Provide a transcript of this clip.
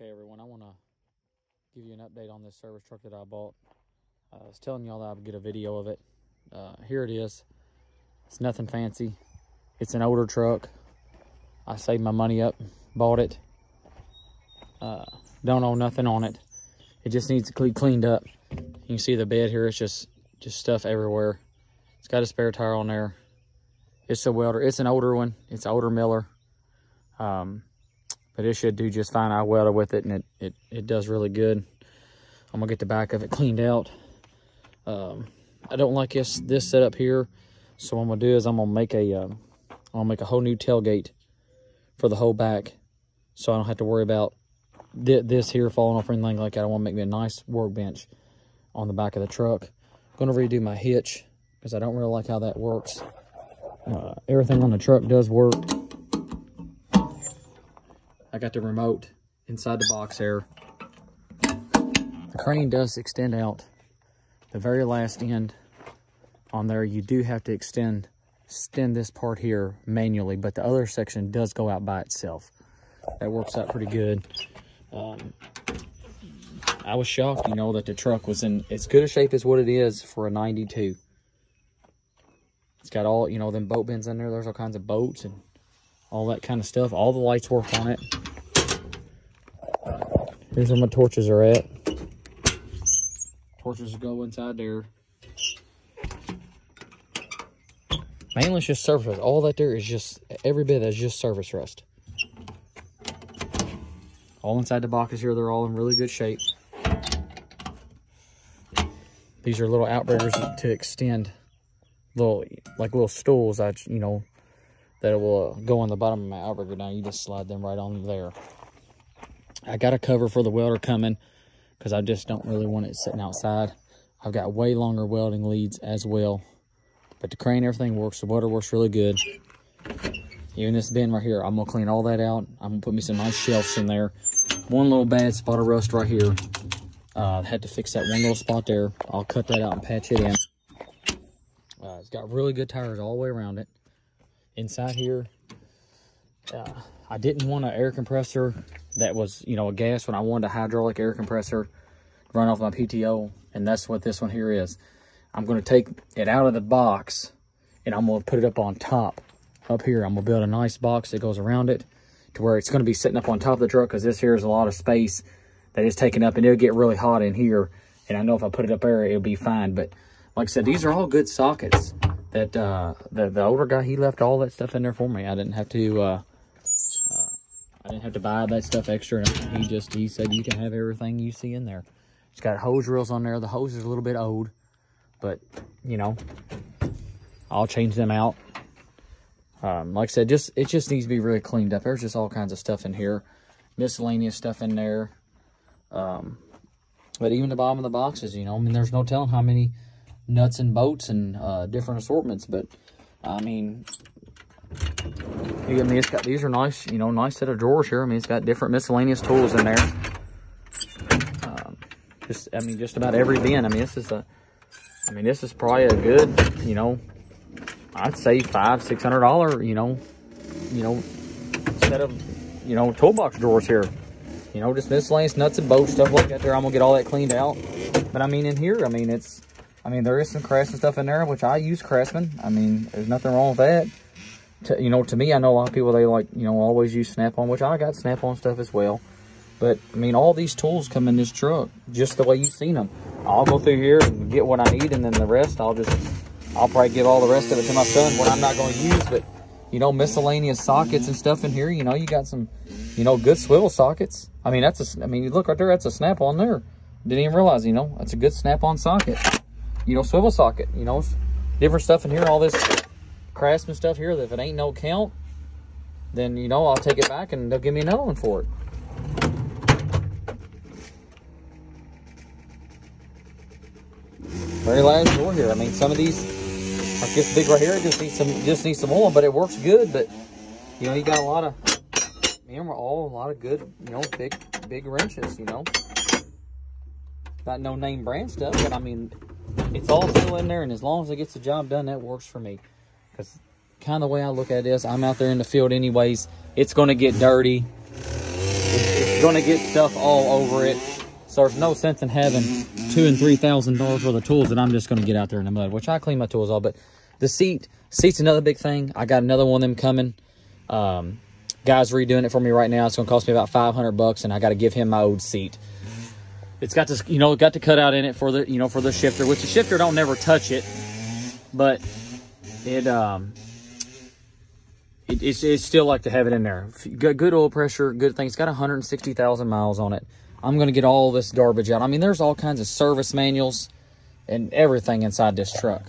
Okay, everyone, I want to give you an update on this service truck that I bought. I was telling y'all that I would get a video of it. Here it is. It's nothing fancy. It's an older truck. I saved my money up, bought it. Don't owe nothing on it. It just needs to be cleaned up. You can see the bed here. It's just stuff everywhere. It's got a spare tire on there. It's a welder. It's an older one. It's an older Miller. But it should do just fine. I welded with it, and it does really good. I'm gonna get the back of it cleaned out. I don't like this setup here, so what I'm gonna do is I'm gonna make a whole new tailgate for the whole back, so I don't have to worry about this here falling off or anything like that. I want to make me a nice workbench on the back of the truck. I'm gonna redo my hitch because I don't really like how that works. Everything on the truck does work. I got the remote inside the box there. The crane does extend out. The very last end on there, you do have to extend this part here manually, but the other section does go out by itself. That works out pretty good. I was shocked, that the truck was in as good a shape as what it is for a 92. It's got all, them boat bins in there. There's all kinds of boats and all that kind of stuff. All the lights work on it. Here's where my torches are at. Torches go inside there. Mainly it's just surface rust. All that there is just, every bit that's just surface rust. All inside the boxes here, they're all in really good shape. These are little outriggers to extend little stools that, that will go on the bottom of my outrigger. Now you just slide them right on there. I got a cover for the welder coming because I just don't really want it sitting outside. I've got way longer welding leads as well. But the crane, everything works. The welder works really good. Even this bin right here, I'm going to clean all that out. I'm going to put me some nice shelves in there. One little bad spot of rust right here. I had to fix that one little spot there. I'll cut that out and patch it in. It's got really good tires all the way around it. Inside here, I didn't want an air compressor that was, a gas one. I wanted a hydraulic air compressor run off my PTO, and that's what this one here is. I'm going to take it out of the box, and I'm going to put it up on top. Up here, I'm going to build a nice box that goes around it to where it's going to be sitting up on top of the truck, because this here is a lot of space that is taken up, and it'll get really hot in here. And I know if I put it up there, it'll be fine. But like I said, these are all good sockets that the older guy, he left all that stuff in there for me. I didn't have to buy that stuff extra. He said you can have everything you see in there. It's got hose reels on there. The hose is a little bit old, but I'll change them out. Like I said, it just needs to be really cleaned up. There's just all kinds of stuff in here, miscellaneous stuff in there. But even the bottom of the boxes, there's no telling how many nuts and bolts and different assortments. But it's got, these are nice, nice set of drawers here. It's got different miscellaneous tools in there. Just about every bin. This is probably a good, I'd say $500-600, set of, toolbox drawers here. Just miscellaneous nuts and bolts, stuff like that there. I'm gonna get all that cleaned out. But in here, there is some Craftsman stuff in there, which I use Craftsman. There's nothing wrong with that. To me, I know a lot of people, they like, always use Snap-on, which I got Snap-on stuff as well. But, all these tools come in this truck just the way you've seen them. I'll go through here and get what I need, and then the rest, I'll probably give all the rest of it to my son, what I'm not going to use. But, miscellaneous sockets and stuff in here, you got some, good swivel sockets. You look right there, that's a Snap-on there. Didn't even realize, that's a good Snap-on socket. Swivel socket, different stuff in here, all this Craftsman stuff here, that if it ain't no count, then, I'll take it back and they'll give me another one for it. Very last drawer here. Some of these, like this big right here, just needs some oil, but it works good. But, you got a lot of good, big wrenches, Not no name brand stuff, but it's all still in there, and as long as it gets the job done, that works for me. Because kind of the way I look at this, I'm out there in the field anyways. It's going to get dirty. It's gonna get stuff all over it. So there's no sense in having $2,000 and $3,000 worth of tools that I'm just gonna get out there in the mud, which I clean my tools all. But the seat's another big thing. I got another one of them coming. Guy's redoing it for me right now. It's gonna cost me about $500, and I got to give him my old seat. It's got this, you know, got the cutout in it for the, you know, for the shifter, which the shifter don't never touch it, but it's still like to have it in there. Good oil pressure, good thing. It's got 160,000 miles on it. I'm going to get all this garbage out. I mean, there's all kinds of service manuals and everything inside this truck.